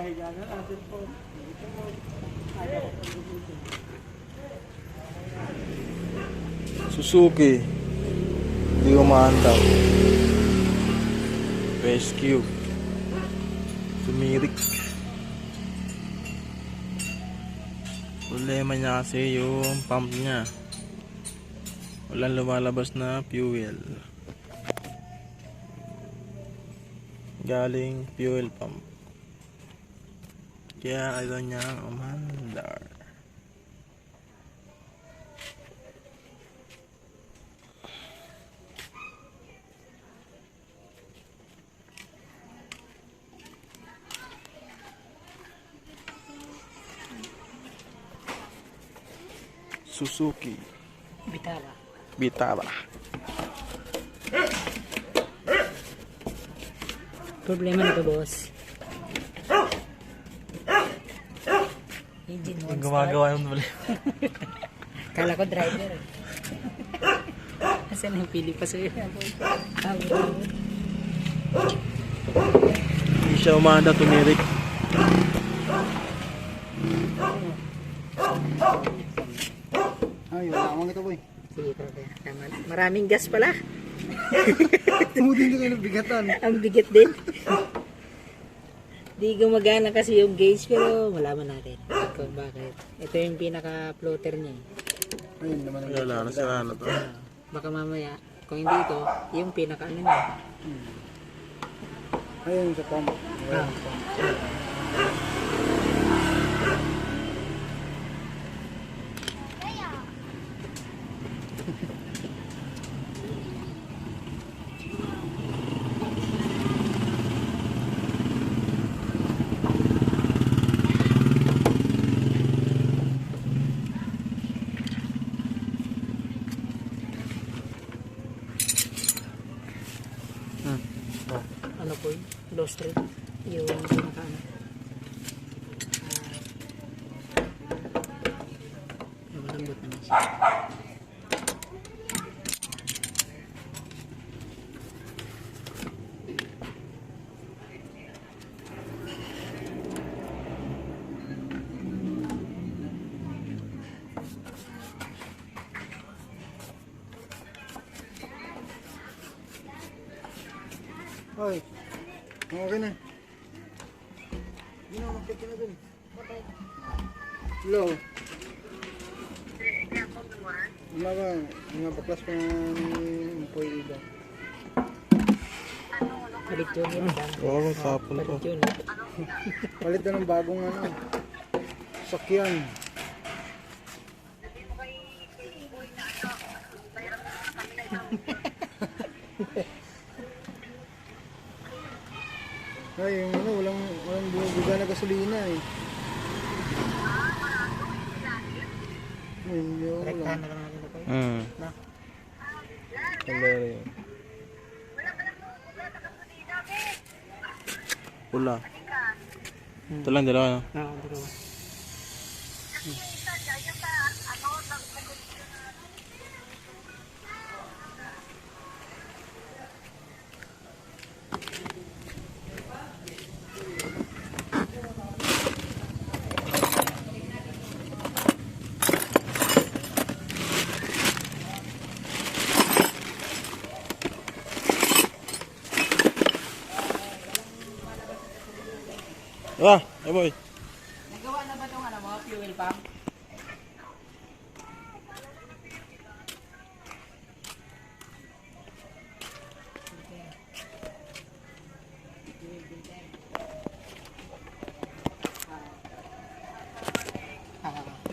nakahiga na natin po. Ito mo. Suzuki. Hindi umaandaw. Rescue. Tumirik. Problema niya kasi yung pump niya. Walang lumalabas na fuel. Galing fuel pump. Kaya ayaw niya umandar. Suzuki Vitara. Problema na to, boss. Engine one Gumagawa yung problema. Kala ko driver eh. Asan yung pili pa sa'yo? Hindi siya umanda, tumirik. Ay, wala akong ito boy. Sige, tama. Maraming gas pala. Tumudin ka kayo ng bigatan. Ang bigat din. Di gumagana kasi yung gauge pero malaman natin kung bakit. Ito yung pinaka-floater niya. Ayun naman. Wala na, sira na to. Baka mamaya, kung hindi ito, yung pinaka-ano niya. Ayun sa pump. Ah. Ano po yun? Low straight. Yung pinaka-ano. Malambot naman siya. Hoy. Okay na. Hindi na makikita na dun. Hello. Wala ba? Mga baklas pa ni employee iba. Palit yun yun. Oo, sapon to. Palit yun. Palit na ng bagong sakyan. Ay, yung walang buga na gasolina eh. Hindi ako Rektahan lang. na lang natin ito. Na. Kalero yun. Pula. Ito lang, dalawa na. Dalawa. Ah, ay boy. Nagawa na ba itong fuel pump?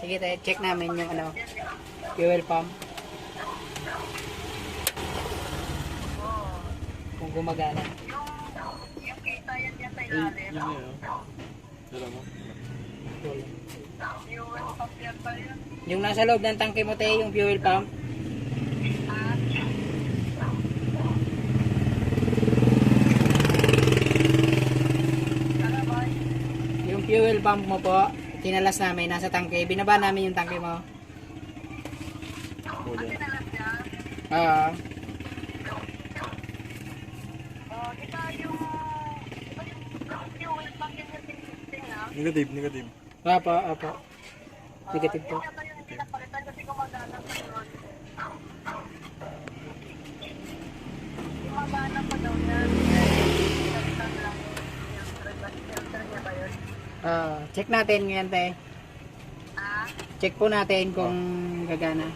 Sige tayo, check namin yung fuel pump. Kung gumagana. Yung nasa loob ng tangke mo tayo, yung fuel pump. Yung fuel pump mo po, tinalas namin, nasa tangke. Binaba namin yung tangke mo. Oo. Negative, negative. Apa. Negative po. Check natin ngayon, te. Check po natin kung gagana.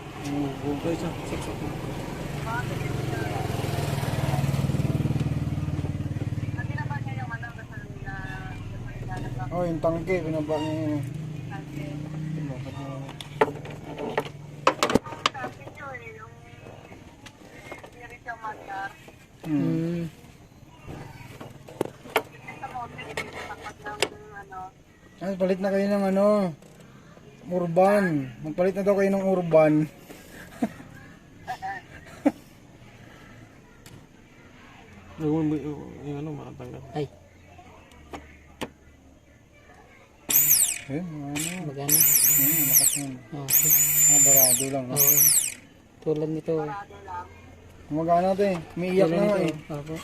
Okay, siya. Check. Oh, yung tangke, pinaba niya yun. Hmm. Ay, palit na kayo ng ano, urban. Magpalit na daw kayo ng urban. Yung ano, makatanggal. Ay, Ayun, ano. magana. Lakas yun. Okay. Barado lang. No? Oo. Tulad nito. Gumagana natin. May iyak Tulad na nga nito. eh. Opo.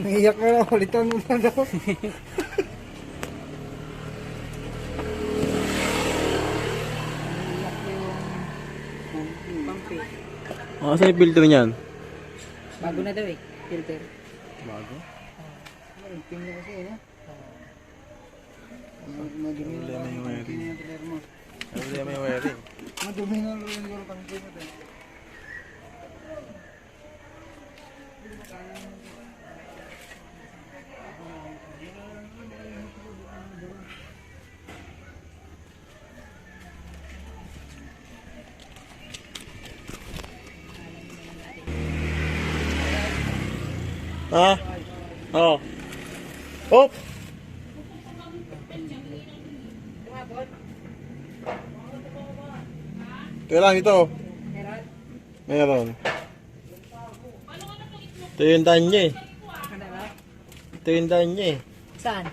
May iyak na nga. Palitan mo na daw. Pampi. Saan yung filter niyan? Bago na daw eh. Filter. Bago. Ipin niya kasi, no? Madumi na Problema yung wiring. yung tangke mo. Problema yung wiring. Madumi na yung tangke mo. Ha? Oo. Oh! Kailan ito? Meron. Ito yung daan niya eh. Ito yung daan niya eh. Saan?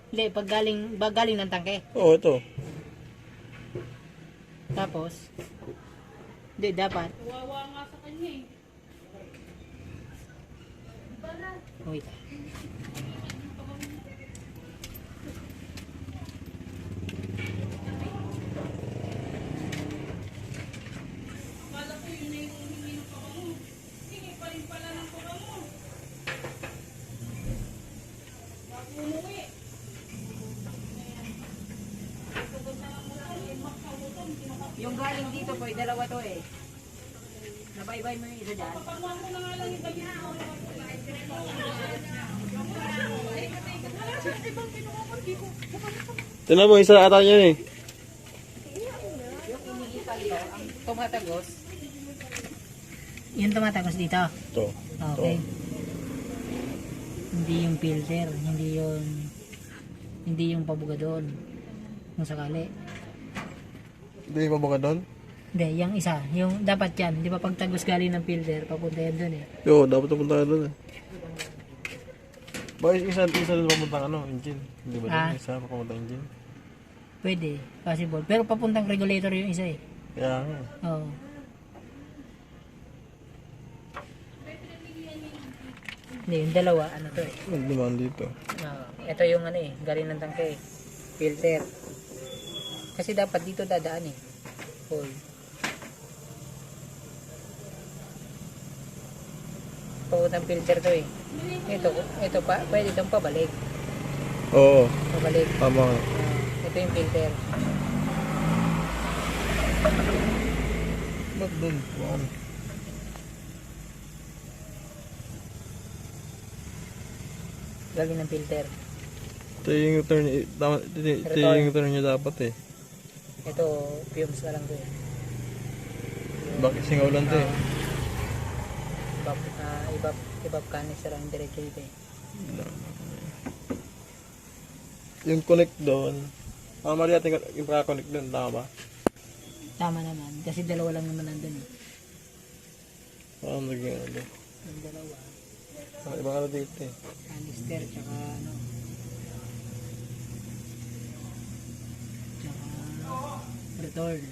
Hindi, pag galing ng tangke. Oo, ito. Tapos, hindi, dapat. Wait. Yung galing dito po, dalawa to eh. Nabaybay mo yung isa dyan. Tinan mo, isa ata niya eh. Yung iniipal ko, ang tumatagos. Yung tumatagos dito. Ito. Okay. Hindi yung filter, hindi yung pabuga doon. Kung sakali. Hindi pa ba doon? Hindi, yung isa, yung dapat yan, di ba pag tagos galing ng filter, papunta yan doon eh. Oo, dapat pupunta ka doon eh. Bakit isa doon papunta ano, engine? Hindi ba doon isa papunta engine? Pwede, possible. Pero papuntang regulator yung isa eh. Kaya nga. Oo. Hindi, yung dalawa, ano to eh. Nagdumaan dito. Ito yung ano eh, galing ng tangke eh. Filter. Kasi dapat dito dadaan eh. Hoy. Pautang filter to eh. Ito pa, pwede itong pabalik. Oo, Pabalik. tama nga. Ito yung filter. Ba't doon? Bakit? Galing ng filter. Ito yung turn, ito yung turn niya dapat eh. Ito, fumes na lang to eh. Bakit singaw lang to eh? Ibab canister ang diretso dito eh. Yung connect doon. Maria, yung pagka-connect doon, tama ba? Tama naman, kasi dalawa lang naman nandun eh. Parang naging ano. Yung dalawa. Iba ka na dito eh. Canister, tsaka ano. Tsaka return.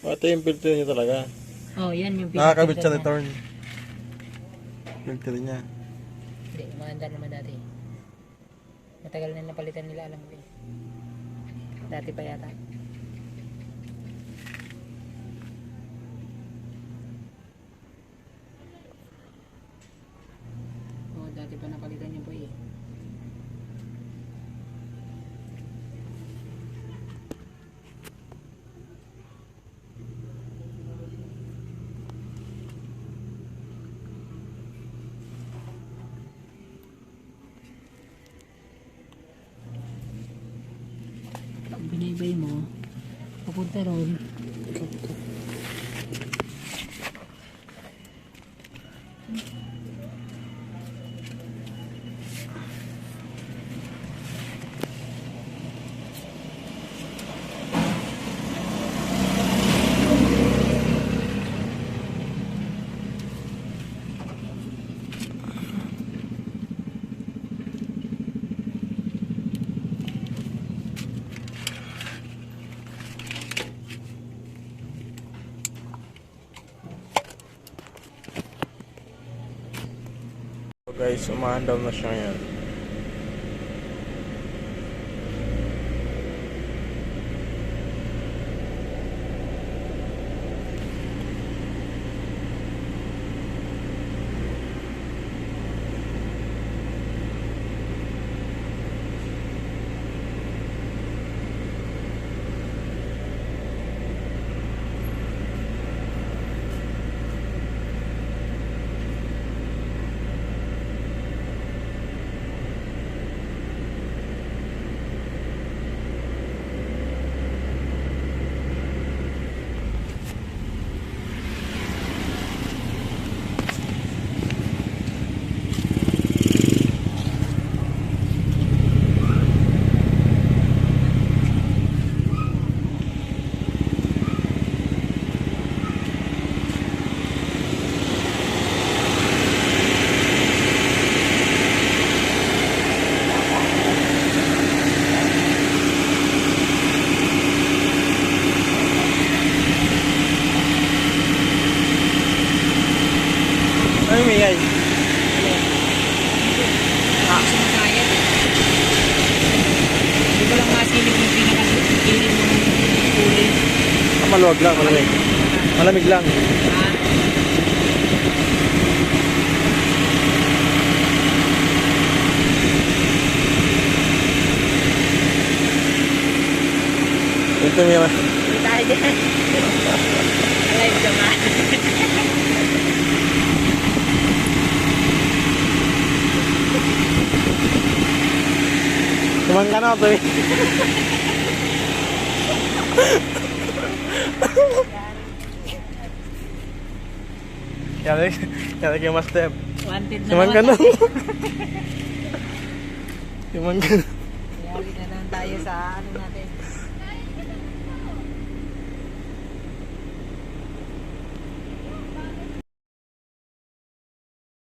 Ito yung filter niya talaga. Oh, yan yung filter. Nakakabit sa na. return. Filter niya. Hindi, maganda naman dati. Matagal na napalitan nila, alam ko eh. Dati pa yata. Oo, dati pa napalitan yung boy eh. Pag binaybay mo, papunta ron. So guys, umaandaw na siya ngayon. Ano yung mingay? Sumasayad eh. Hindi ko lang masilip yung pinakasilip ng kulay. Maluwag lang, malamig. Malamig lang. Ito may Hindi tayo dyan. Alive ka ba? Cuman ka na ito eh. Kaya kayo mas step. Wanted na Cuman ka naman na. tayo. Cuman ka na. Yari na naman tayo sa ano natin.